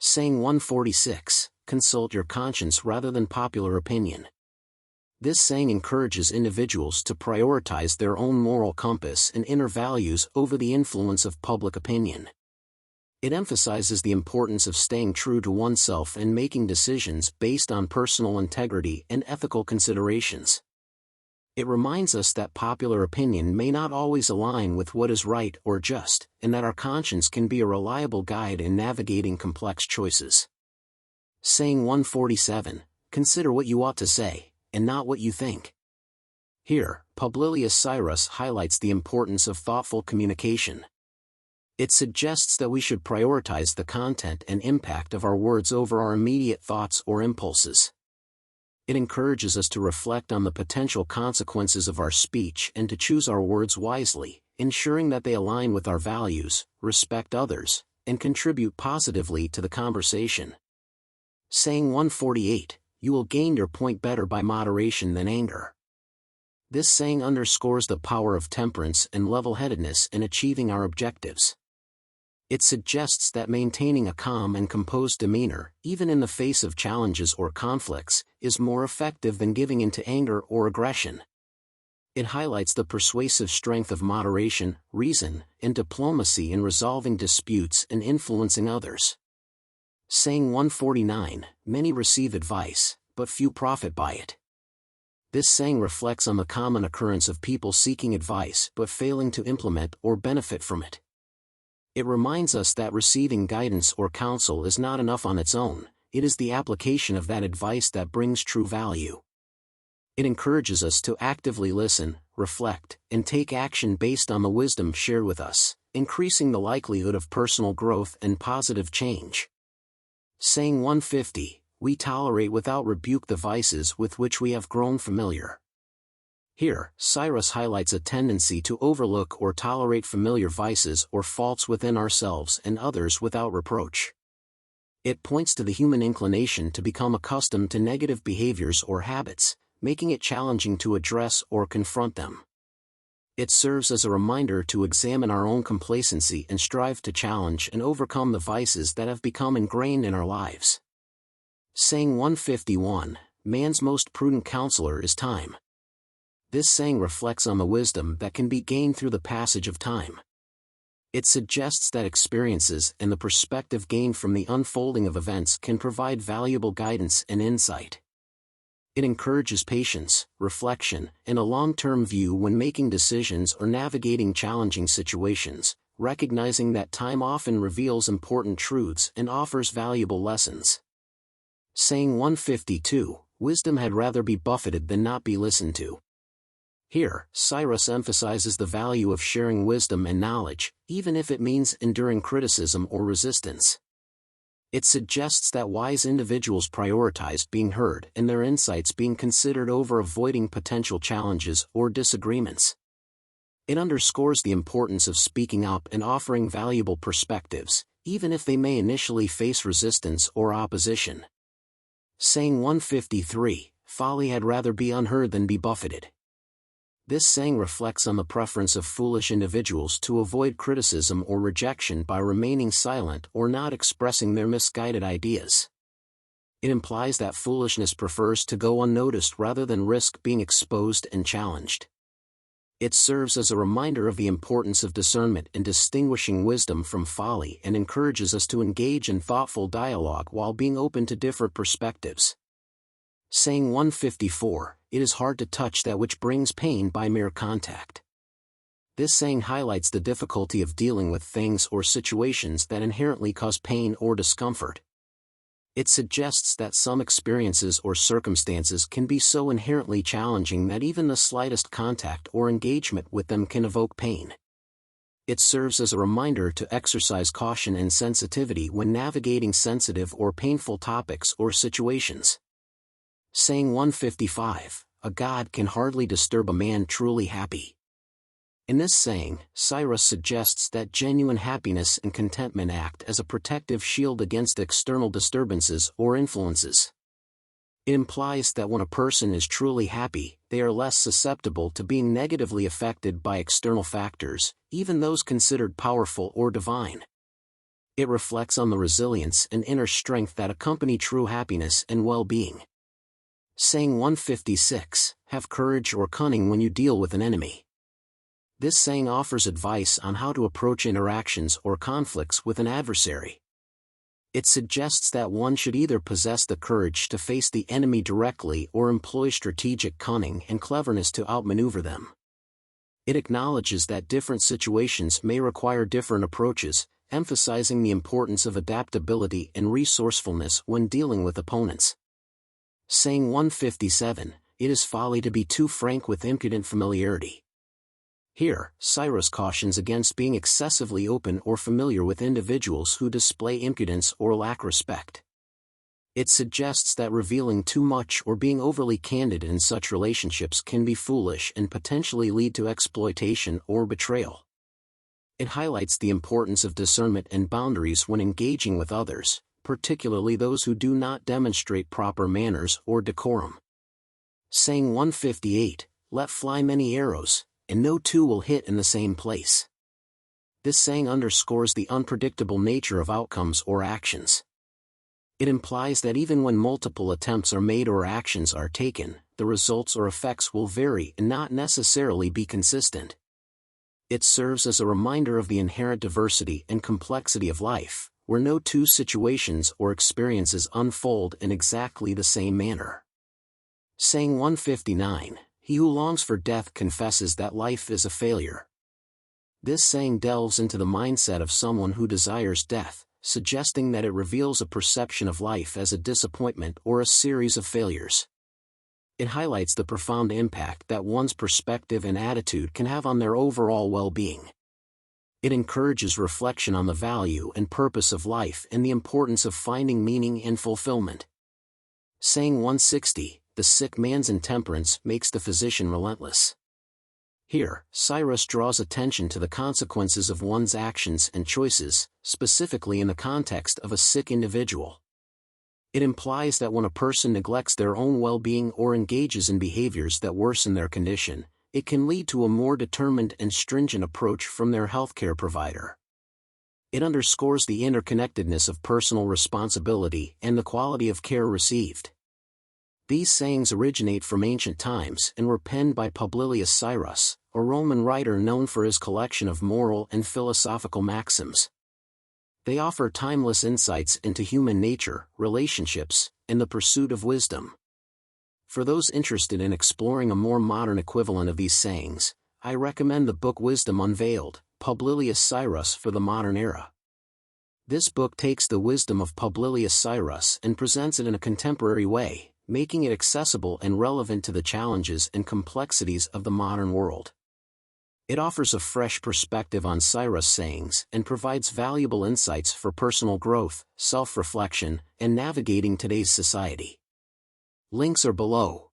Saying 146, consult your conscience rather than popular opinion. This saying encourages individuals to prioritize their own moral compass and inner values over the influence of public opinion. It emphasizes the importance of staying true to oneself and making decisions based on personal integrity and ethical considerations. It reminds us that popular opinion may not always align with what is right or just, and that our conscience can be a reliable guide in navigating complex choices. Saying 147, consider what you ought to say, and not what you think. Here, Publilius Syrus highlights the importance of thoughtful communication. It suggests that we should prioritize the content and impact of our words over our immediate thoughts or impulses. It encourages us to reflect on the potential consequences of our speech and to choose our words wisely, ensuring that they align with our values, respect others, and contribute positively to the conversation. Saying 148, you will gain your point better by moderation than anger. This saying underscores the power of temperance and level-headedness in achieving our objectives. It suggests that maintaining a calm and composed demeanor, even in the face of challenges or conflicts, is more effective than giving in to anger or aggression. It highlights the persuasive strength of moderation, reason, and diplomacy in resolving disputes and influencing others. Saying 149, many receive advice, but few profit by it. This saying reflects on the common occurrence of people seeking advice but failing to implement or benefit from it. It reminds us that receiving guidance or counsel is not enough on its own, it is the application of that advice that brings true value. It encourages us to actively listen, reflect, and take action based on the wisdom shared with us, increasing the likelihood of personal growth and positive change. Saying 150, we tolerate without rebuke the vices with which we have grown familiar. Here, Syrus highlights a tendency to overlook or tolerate familiar vices or faults within ourselves and others without reproach. It points to the human inclination to become accustomed to negative behaviors or habits, making it challenging to address or confront them. It serves as a reminder to examine our own complacency and strive to challenge and overcome the vices that have become ingrained in our lives. Saying 151, man's most prudent counselor is time. This saying reflects on the wisdom that can be gained through the passage of time. It suggests that experiences and the perspective gained from the unfolding of events can provide valuable guidance and insight. It encourages patience, reflection, and a long-term view when making decisions or navigating challenging situations, recognizing that time often reveals important truths and offers valuable lessons. Saying 152, wisdom had rather be buffeted than not be listened to. Here, Syrus emphasizes the value of sharing wisdom and knowledge, even if it means enduring criticism or resistance. It suggests that wise individuals prioritize being heard and their insights being considered over avoiding potential challenges or disagreements. It underscores the importance of speaking up and offering valuable perspectives, even if they may initially face resistance or opposition. Saying 153, folly had rather be unheard than be buffeted. This saying reflects on the preference of foolish individuals to avoid criticism or rejection by remaining silent or not expressing their misguided ideas. It implies that foolishness prefers to go unnoticed rather than risk being exposed and challenged. It serves as a reminder of the importance of discernment in distinguishing wisdom from folly and encourages us to engage in thoughtful dialogue while being open to different perspectives. Saying 154, it is hard to touch that which brings pain by mere contact. This saying highlights the difficulty of dealing with things or situations that inherently cause pain or discomfort. It suggests that some experiences or circumstances can be so inherently challenging that even the slightest contact or engagement with them can evoke pain. It serves as a reminder to exercise caution and sensitivity when navigating sensitive or painful topics or situations. Saying 155, a god can hardly disturb a man truly happy. In this saying, Syrus suggests that genuine happiness and contentment act as a protective shield against external disturbances or influences. It implies that when a person is truly happy, they are less susceptible to being negatively affected by external factors, even those considered powerful or divine. It reflects on the resilience and inner strength that accompany true happiness and well-being. Saying 156, have courage or cunning when you deal with an enemy. This saying offers advice on how to approach interactions or conflicts with an adversary. It suggests that one should either possess the courage to face the enemy directly or employ strategic cunning and cleverness to outmaneuver them. It acknowledges that different situations may require different approaches, emphasizing the importance of adaptability and resourcefulness when dealing with opponents. Saying 157, it is folly to be too frank with impudent familiarity. Here, Syrus cautions against being excessively open or familiar with individuals who display impudence or lack respect. It suggests that revealing too much or being overly candid in such relationships can be foolish and potentially lead to exploitation or betrayal. It highlights the importance of discernment and boundaries when engaging with others, particularly those who do not demonstrate proper manners or decorum. Saying 158, let fly many arrows, and no two will hit in the same place. This saying underscores the unpredictable nature of outcomes or actions. It implies that even when multiple attempts are made or actions are taken, the results or effects will vary and not necessarily be consistent. It serves as a reminder of the inherent diversity and complexity of life, where no two situations or experiences unfold in exactly the same manner. Saying 159, he who longs for death confesses that life is a failure. This saying delves into the mindset of someone who desires death, suggesting that it reveals a perception of life as a disappointment or a series of failures. It highlights the profound impact that one's perspective and attitude can have on their overall well-being. It encourages reflection on the value and purpose of life and the importance of finding meaning and fulfillment. Saying 160, the sick man's intemperance makes the physician relentless. Here, Syrus draws attention to the consequences of one's actions and choices, specifically in the context of a sick individual. It implies that when a person neglects their own well-being or engages in behaviors that worsen their condition, it can lead to a more determined and stringent approach from their healthcare provider. It underscores the interconnectedness of personal responsibility and the quality of care received. These sayings originate from ancient times and were penned by Publilius Syrus, a Roman writer known for his collection of moral and philosophical maxims. They offer timeless insights into human nature, relationships, and the pursuit of wisdom. For those interested in exploring a more modern equivalent of these sayings, I recommend the book Wisdom Unveiled, Publilius Syrus for the Modern Era. This book takes the wisdom of Publilius Syrus and presents it in a contemporary way, making it accessible and relevant to the challenges and complexities of the modern world. It offers a fresh perspective on Syrus' sayings and provides valuable insights for personal growth, self-reflection, and navigating today's society. Links are below.